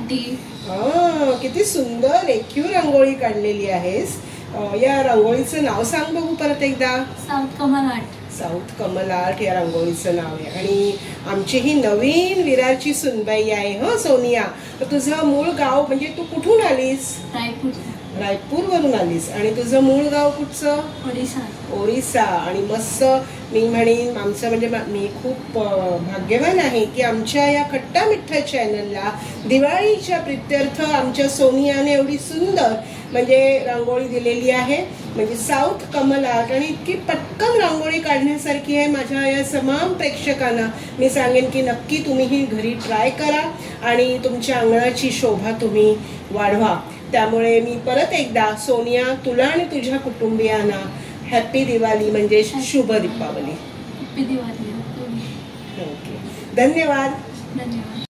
Aunty. किती सुंदर रेखीव रांगोळी काढलेली आहेस. या रांगोळीचं नाव सांग बघू परत एकदा. South Kamal art. South Kamal art या रांगोळीचं नाव आहे. आणि आमची ही नवीन विरारची सुनबाई आहे सोनिया. तर तुझं मूळ गाव म्हणजे तू कुठून आलीस? रायपूरवरून आलीस. आणि तुझं मूळ गाव कुठचं? ओरिसा. आणि मस्त मी म्हणेन आमचं म्हणजे मी खूप भाग्यवान आहे की आमच्या या खट्टा मिठ्ठा चॅनलला दिवाळीच्या प्रित्यर्थ आमच्या सोनियाने एवढी सुंदर म्हणजे रांगोळी दिलेली आहे. म्हणजे साऊथ कमल आर्ट. आणि इतकी पटकन रांगोळी काढण्यासारखी आहे. माझ्या या तमाम प्रेक्षकांना मी सांगेन की नक्की तुम्ही ही घरी ट्राय करा आणि तुमच्या अंगणाची शोभा तुम्ही वाढवा. त्यामुळे मी परत एकदा सोनिया तुला आणि तुझ्या कुटुंबियांना हॅपी दिवाळी म्हणजे शुभ दीपावली. हॅपी दिवाळी. धन्यवाद. धन्यवाद.